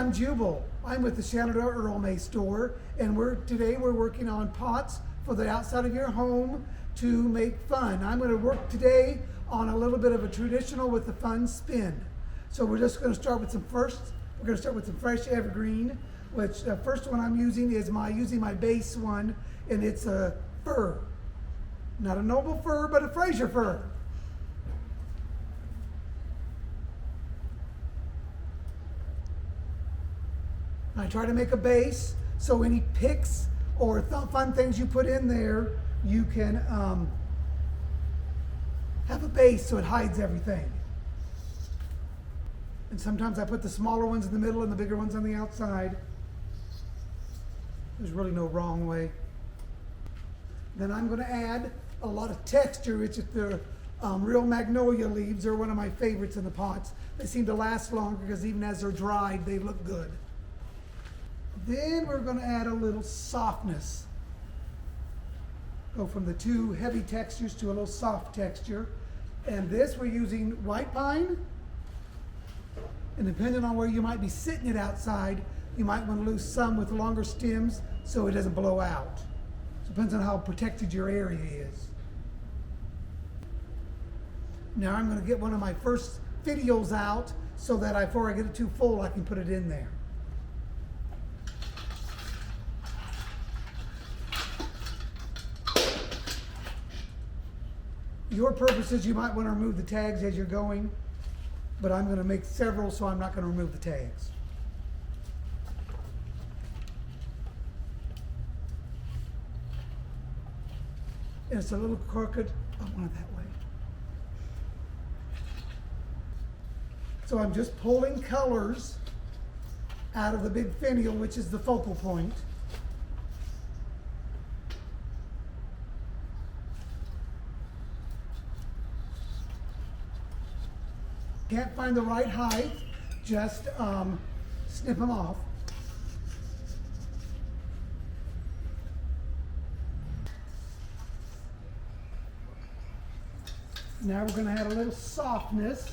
I'm Jubel. I'm with the Shenandoah Earl May store, and today we're working on pots for the outside of your home to make fun. I'm going to work today on a little bit of a traditional with a fun spin. So we're just going to start with some fresh evergreen, which the first one I'm using is my base one, and it's a fir. Not a noble fir, but a Fraser fir. I try to make a base so any picks or fun things you put in there, you can have a base so it hides everything. And sometimes I put the smaller ones in the middle and the bigger ones on the outside. There's really no wrong way. Then I'm going to add a lot of texture, which is the real magnolia leaves are one of my favorites in the pots. They seem to last longer because even as they're dried, they look good. Then we're going to add a little softness. Go from the two heavy textures to a little soft texture. And this we're using white pine. And depending on where you might be sitting it outside, you might want to lose some with longer stems so it doesn't blow out. So it depends on how protected your area is. Now I'm going to get one of my first videos out so that before I get it too full, I can put it in there. Your purposes, you might want to remove the tags as you're going, but I'm going to make several, so I'm not going to remove the tags. And it's a little crooked. I want it that way. So I'm just pulling colors out of the big finial, which is the focal point. Can't find the right height, just snip them off. Now we're going to add a little softness.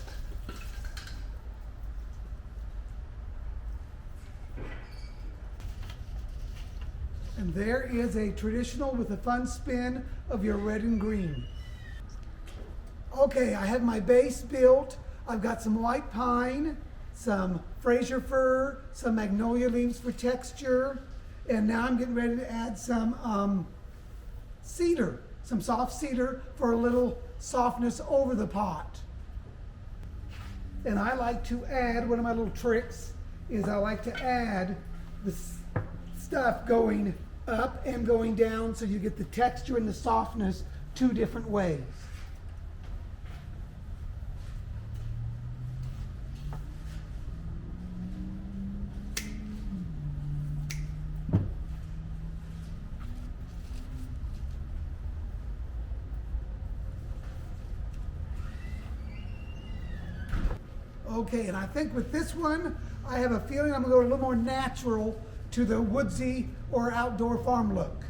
And there is a traditional with a fun spin of your red and green. Okay, I have my base built. I've got some white pine, some Fraser fir, some magnolia leaves for texture, and now I'm getting ready to add some cedar, some soft cedar for a little softness over the pot. And I like to add, one of my little tricks is I like to add the stuff going up and going down so you get the texture and the softness two different ways. Okay, and I think with this one, I have a feeling I'm going to go a little more natural to the woodsy or outdoor farm look.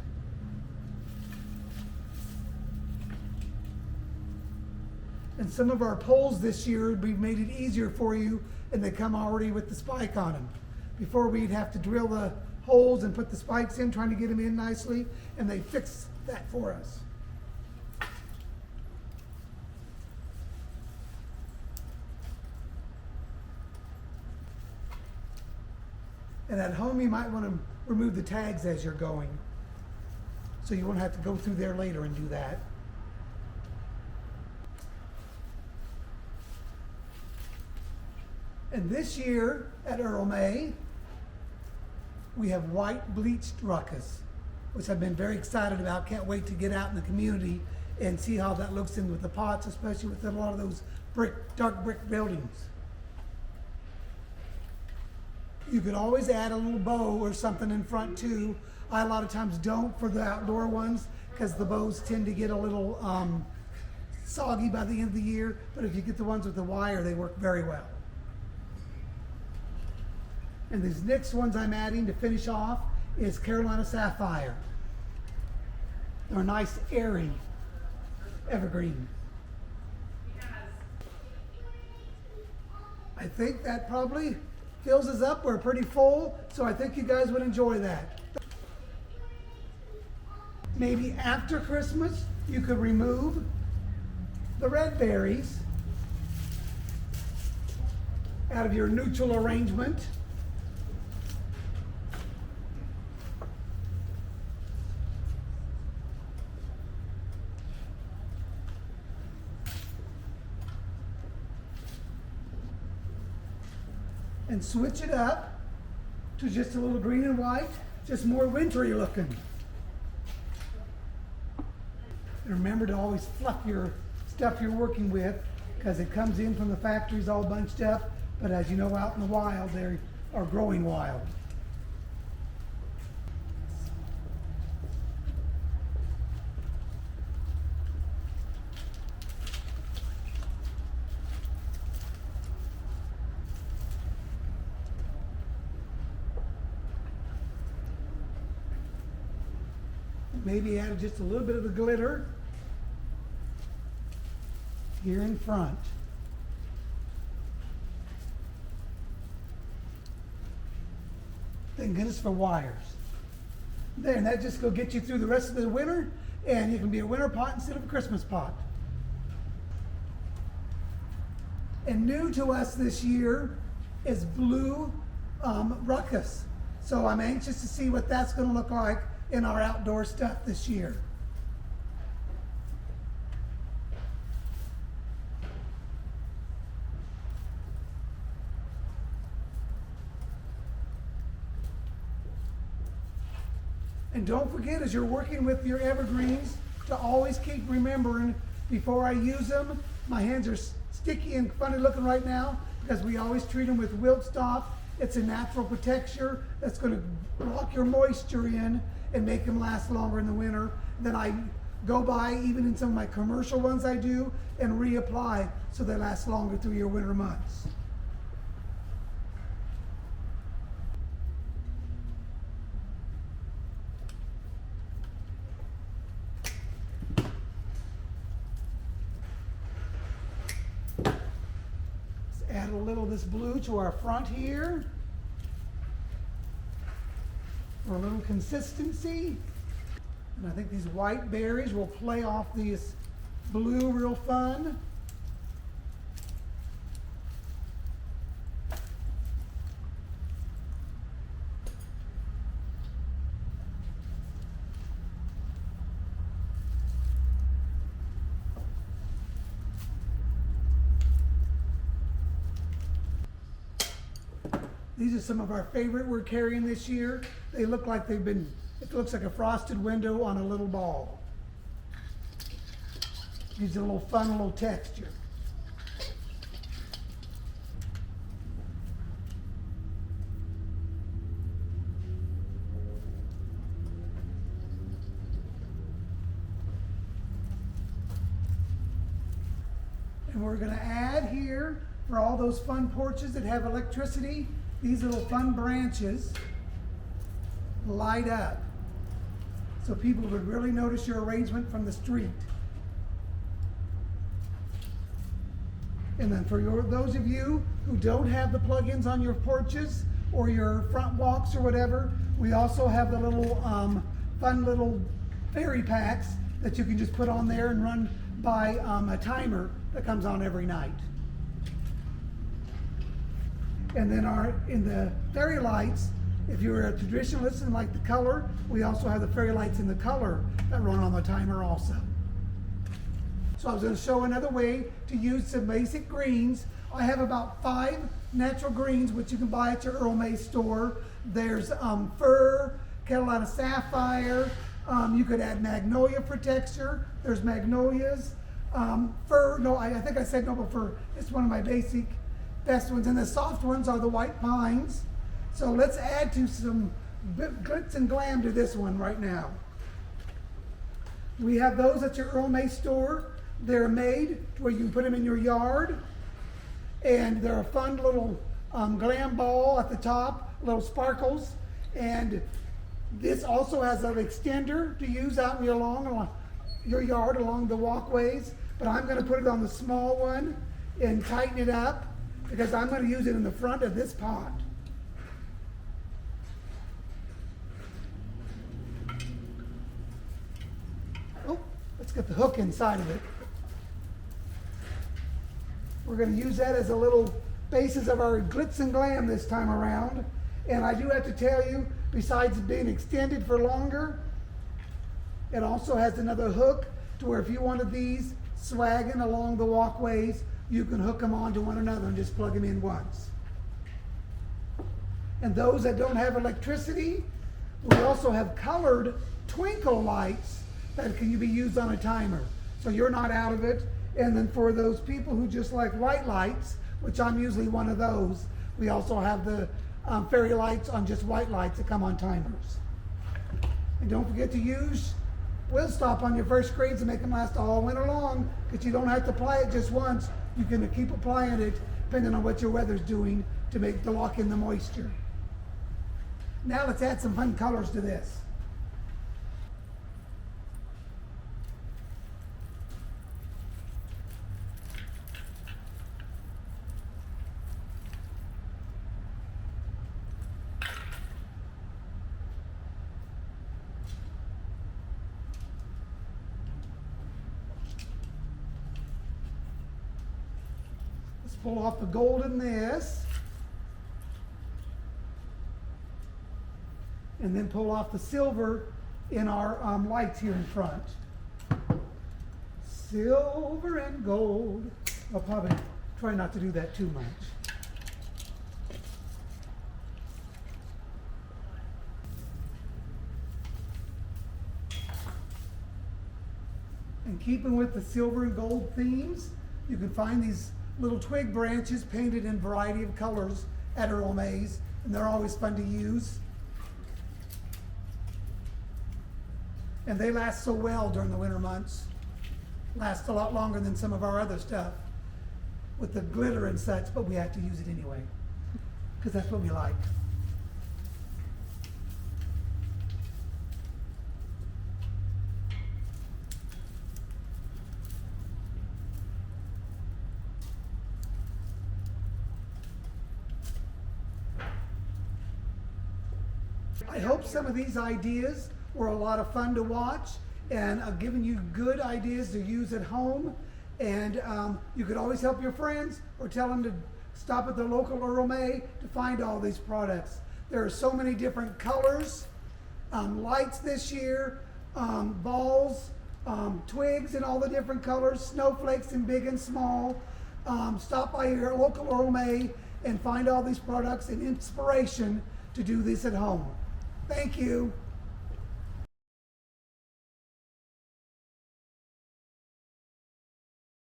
And some of our poles this year, we've made it easier for you, and they come already with the spike on them. Before we'd have to drill the holes and put the spikes in, trying to get them in nicely, and they fixed that for us. And at home, you might want to remove the tags as you're going, so you won't have to go through there later and do that. And this year at Earl May, we have white bleached ruckus, which I've been very excited about. Can't wait to get out in the community and see how that looks in with the pots, especially with a lot of those dark brick buildings. You could always add a little bow or something in front too. I a lot of times don't for the outdoor ones because the bows tend to get a little soggy by the end of the year, but if you get the ones with the wire, they work very well. And these next ones I'm adding to finish off is Carolina Sapphire. They're nice, airy evergreen. I think that probably fills us up. We're pretty full, so I think you guys would enjoy that. Maybe after Christmas, you could remove the red berries out of your neutral arrangement. And switch it up to just a little green and white, just more wintry looking. And remember to always fluff your stuff you're working with, because it comes in from the factories all bunched up, but as you know, out in the wild, they are growing wild. Maybe add just a little bit of the glitter here in front. Thank goodness for wires. There, and that just will get you through the rest of the winter, and you can be a winter pot instead of a Christmas pot. And new to us this year is blue ruckus. So I'm anxious to see what that's going to look like in our outdoor stuff this year. And don't forget, as you're working with your evergreens, to always keep remembering, before I use them, my hands are sticky and funny looking right now, because we always treat them with wilt stop. It's a natural protector that's going to lock your moisture in and make them last longer in the winter. Then I go by, even in some of my commercial ones I do, and reapply so they last longer through your winter months. Let's add a little of this blue to our front here for a little consistency. And I think these white berries will play off these blue real fun. These are some of our favorite we're carrying this year. They look like they've been, it looks like a frosted window on a little ball. Gives it a little fun, a little texture. And we're going to add here, for all those fun porches that have electricity, these little fun branches light up, so people would really notice your arrangement from the street. And then for those of you who don't have the plug-ins on your porches or your front walks or whatever, we also have the little fun little fairy packs that you can just put on there and run by a timer that comes on every night. And then in the fairy lights, if you're a traditionalist and like the color, we also have the fairy lights in the color that run on the timer also. So I was going to show another way to use some basic greens. I have about 5 natural greens, which you can buy at your Earl May store. There's fir, Carolina sapphire. You could add magnolia for texture. There's magnolias. Fir, no, I think I said noble fir. It's one of my basic best ones. And the soft ones are the white pines. So let's add to some glitz and glam to this one right now. We have those at your Earl May store. They're made to where you can put them in your yard. And they're a fun little glam ball at the top, little sparkles. And this also has an extender to use out in along your yard, along the walkways. But I'm going to put it on the small one and tighten it up, because I'm going to use it in the front of this pot. got the hook inside of it. We're going to use that as a little basis of our glitz and glam this time around. And I do have to tell you, besides being extended for longer, it also has another hook to where if you wanted these swagging along the walkways, you can hook them onto one another and just plug them in once. And those that don't have electricity, we also have colored twinkle lights that can be used on a timer. So you're not out of it. And then for those people who just like white lights, which I'm usually one of those, we also have the fairy lights on just white lights that come on timers. And don't forget to use Will-Stop on your first grades and make them last all winter long, because you don't have to apply it just once. You can keep applying it depending on what your weather's doing to lock in the moisture. Now let's add some fun colors to this. Let's pull off the gold in this. And then pull off the silver in our lights here in front. Silver and gold. I'll probably try not to do that too much. And keeping with the silver and gold themes, you can find these little twig branches painted in a variety of colors at Earl May's, and they're always fun to use. And they last so well during the winter months. Last a lot longer than some of our other stuff with the glitter and such, but we have to use it anyway, because that's what we like. I hope some of these ideas were a lot of fun to watch, and I've given you good ideas to use at home. And you could always help your friends or tell them to stop at the local Earl May to find all these products. There are so many different colors, lights this year, balls, twigs in all the different colors, snowflakes in big and small. Stop by your local Earl May and find all these products and inspiration to do this at home. Thank you.